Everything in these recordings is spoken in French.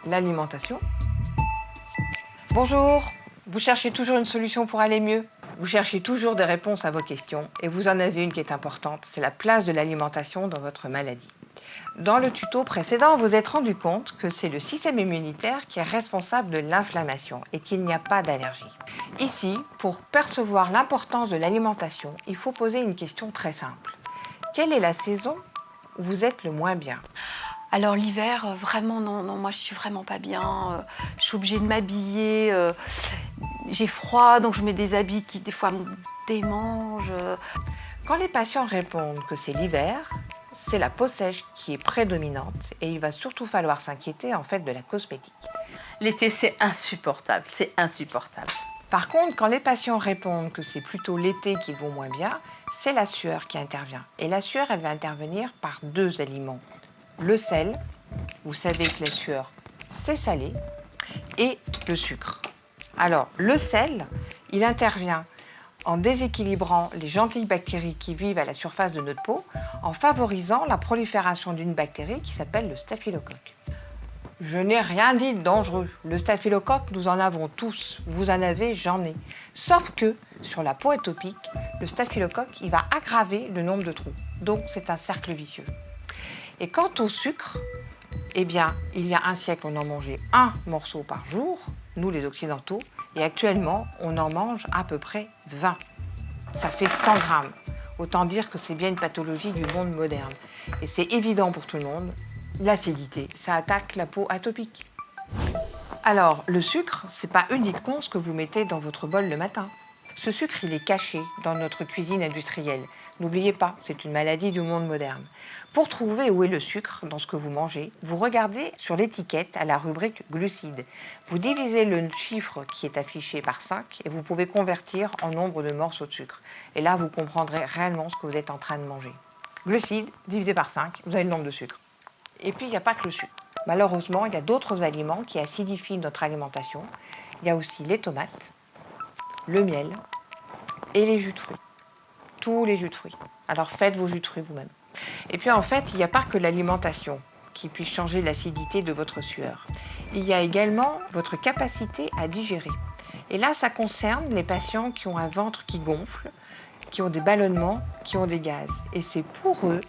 l'alimentation. Bonjour, vous cherchez toujours une solution pour aller mieux? Vous cherchez toujours des réponses à vos questions et vous en avez une qui est importante, c'est la place de l'alimentation dans votre maladie. Dans le tuto précédent, vous êtes rendu compte que c'est le système immunitaire qui est responsable de l'inflammation et qu'il n'y a pas d'allergie. Ici, pour percevoir l'importance de l'alimentation, il faut poser une question très simple. Quelle est la saison où vous êtes le moins bien? Alors l'hiver, vraiment non, moi je suis vraiment pas bien. Je suis obligée de m'habiller. J'ai froid, donc je mets des habits qui des fois me démangent. Quand les patients répondent que c'est l'hiver, c'est la peau sèche qui est prédominante et il va surtout falloir s'inquiéter en fait de la cosmétique. L'été, c'est insupportable, c'est insupportable. Par contre, quand les patients répondent que c'est plutôt l'été qu'ils vont moins bien, c'est la sueur qui intervient. Et la sueur, elle va intervenir par deux aliments. Le sel, vous savez que la sueur, c'est salé, et le sucre. Alors, le sel, il intervient en déséquilibrant les gentilles bactéries qui vivent à la surface de notre peau, en favorisant la prolifération d'une bactérie qui s'appelle le staphylocoque. Je n'ai rien dit de dangereux. Le staphylocoque, nous en avons tous. Vous en avez, j'en ai. Sauf que, sur la peau atopique, le staphylocoque, il va aggraver le nombre de trous. Donc, c'est un cercle vicieux. Et quant au sucre, eh bien, il y a un siècle, on en mangeait un morceau par jour, nous les Occidentaux, et actuellement, on en mange à peu près 20. Ça fait 100 grammes. Autant dire que c'est bien une pathologie du monde moderne. Et c'est évident pour tout le monde, l'acidité, ça attaque la peau atopique. Alors, le sucre, c'est pas uniquement ce que vous mettez dans votre bol le matin. Ce sucre, il est caché dans notre cuisine industrielle. N'oubliez pas, c'est une maladie du monde moderne. Pour trouver où est le sucre dans ce que vous mangez, vous regardez sur l'étiquette à la rubrique glucides. Vous divisez le chiffre qui est affiché par 5 et vous pouvez convertir en nombre de morceaux de sucre. Et là, vous comprendrez réellement ce que vous êtes en train de manger. Glucides divisé par 5, vous avez le nombre de sucre. Et puis, il n'y a pas que le sucre. Malheureusement, il y a d'autres aliments qui acidifient notre alimentation. Il y a aussi les tomates, le miel et les jus de fruits. Tous les jus de fruits. Alors faites vos jus de fruits vous-même. Et puis en fait, il n'y a pas que l'alimentation qui puisse changer l'acidité de votre sueur. Il y a également votre capacité à digérer. Et là, ça concerne les patients qui ont un ventre qui gonfle, qui ont des ballonnements, qui ont des gaz. Et c'est pour eux,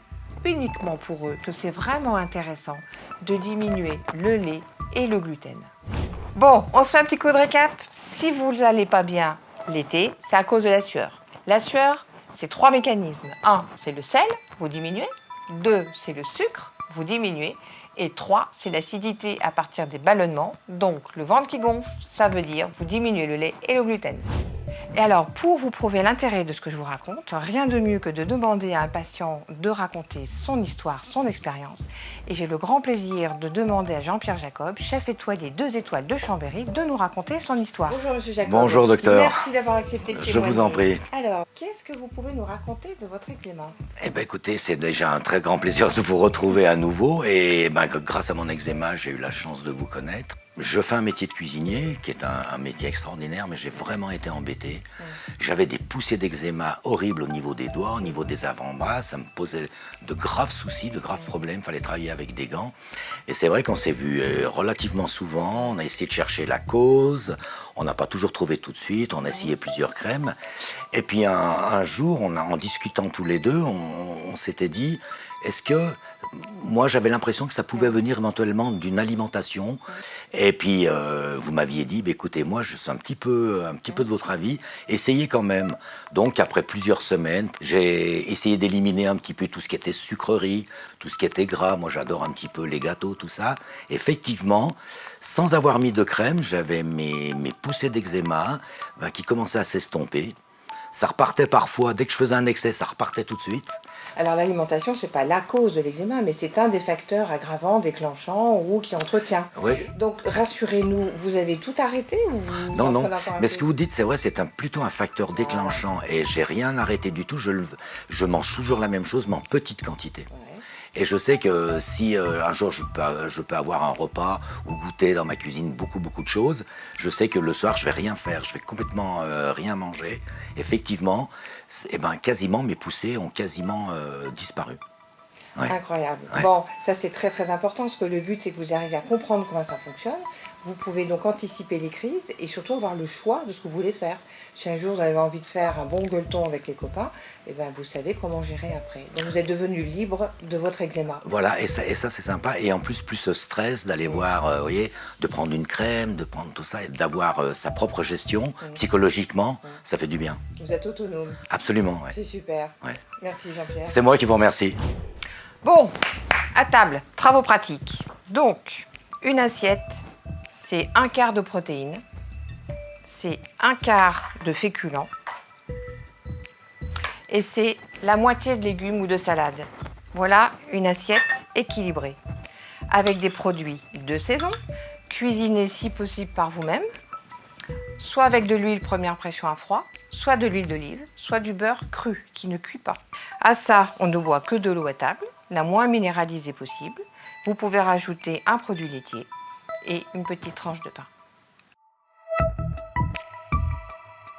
uniquement pour eux, que c'est vraiment intéressant de diminuer le lait et le gluten. Bon, on se fait un petit coup de récap. Si vous n'allez pas bien l'été, c'est à cause de la sueur. La sueur, c'est 3 mécanismes. 1, c'est le sel, vous diminuez. 2, c'est le sucre, vous diminuez. Et 3, c'est l'acidité à partir des ballonnements. Donc, le ventre qui gonfle, ça veut dire vous diminuez le lait et le gluten. Et alors, pour vous prouver l'intérêt de ce que je vous raconte, rien de mieux que de demander à un patient de raconter son histoire, son expérience. Et j'ai le grand plaisir de demander à Jean-Pierre Jacob, chef étoilé 2 étoiles de Chambéry, de nous raconter son histoire. Bonjour Monsieur Jacob. Bonjour docteur. Merci d'avoir accepté de témoigner. Je vous en prie. Alors, qu'est-ce que vous pouvez nous raconter de votre eczéma? Eh bien écoutez, c'est déjà un très grand plaisir de vous retrouver à nouveau. Et grâce à mon eczéma, j'ai eu la chance de vous connaître. Je fais un métier de cuisinier, qui est un métier extraordinaire, mais j'ai vraiment été embêté. J'avais des poussées d'eczéma horribles au niveau des doigts, au niveau des avant-bras. Ça me posait de graves soucis, de graves problèmes. Il fallait travailler avec des gants. Et c'est vrai qu'on s'est vu relativement souvent. On a essayé de chercher la cause. On n'a pas toujours trouvé tout de suite. On a essayé plusieurs crèmes. Et puis un jour, en discutant tous les deux, on s'était dit, est-ce que... Moi, j'avais l'impression que ça pouvait venir éventuellement d'une alimentation. Et puis, vous m'aviez dit, écoutez, moi, je suis un petit peu de votre avis. Essayez quand même. Donc, après plusieurs semaines, j'ai essayé d'éliminer un petit peu tout ce qui était sucrerie, tout ce qui était gras. Moi, j'adore un petit peu les gâteaux, tout ça. Effectivement, sans avoir mis de crème, j'avais mes poussées d'eczéma qui commençaient à s'estomper. Ça repartait parfois, dès que je faisais un excès, ça repartait tout de suite. Alors l'alimentation, c'est pas la cause de l'eczéma, mais c'est un des facteurs aggravants, déclenchants ou qui entretient. Oui. Donc rassurez-nous, vous avez tout arrêté ou vous Non. Mais ce que vous dites, c'est vrai, c'est plutôt un facteur déclenchant. Et j'ai rien arrêté du tout. Je mange toujours la même chose, mais en petite quantité. Ouais. Et je sais que si un jour je peux avoir un repas ou goûter dans ma cuisine beaucoup de choses, je sais que le soir je vais rien faire, je vais complètement rien manger. Effectivement, quasiment mes poussées ont quasiment disparu. Ouais. Incroyable. Ouais. Bon, ça c'est très très important parce que le but c'est que vous arriviez à comprendre comment ça fonctionne. Vous pouvez donc anticiper les crises et surtout avoir le choix de ce que vous voulez faire. Si un jour vous avez envie de faire un bon gueuleton avec les copains, eh ben, vous savez comment gérer après. Donc vous êtes devenu libre de votre eczéma. Voilà, et ça c'est sympa. Et en plus ce stress d'aller voir, vous voyez, de prendre une crème, de prendre tout ça, et d'avoir sa propre gestion, psychologiquement, ça fait du bien. Vous êtes autonome. Absolument, ouais. C'est super. Ouais. Merci Jean-Pierre. C'est moi qui vous remercie. Bon, à table, travaux pratiques. Donc, une assiette, c'est 1/4 de protéines, c'est 1/4 de féculents et c'est la moitié de légumes ou de salade. Voilà une assiette équilibrée, avec des produits de saison, cuisinés si possible par vous-même, soit avec de l'huile première pression à froid, soit de l'huile d'olive, soit du beurre cru qui ne cuit pas. À ça, on ne boit que de l'eau à table, la moins minéralisée possible. Vous pouvez rajouter un produit laitier et une petite tranche de pain.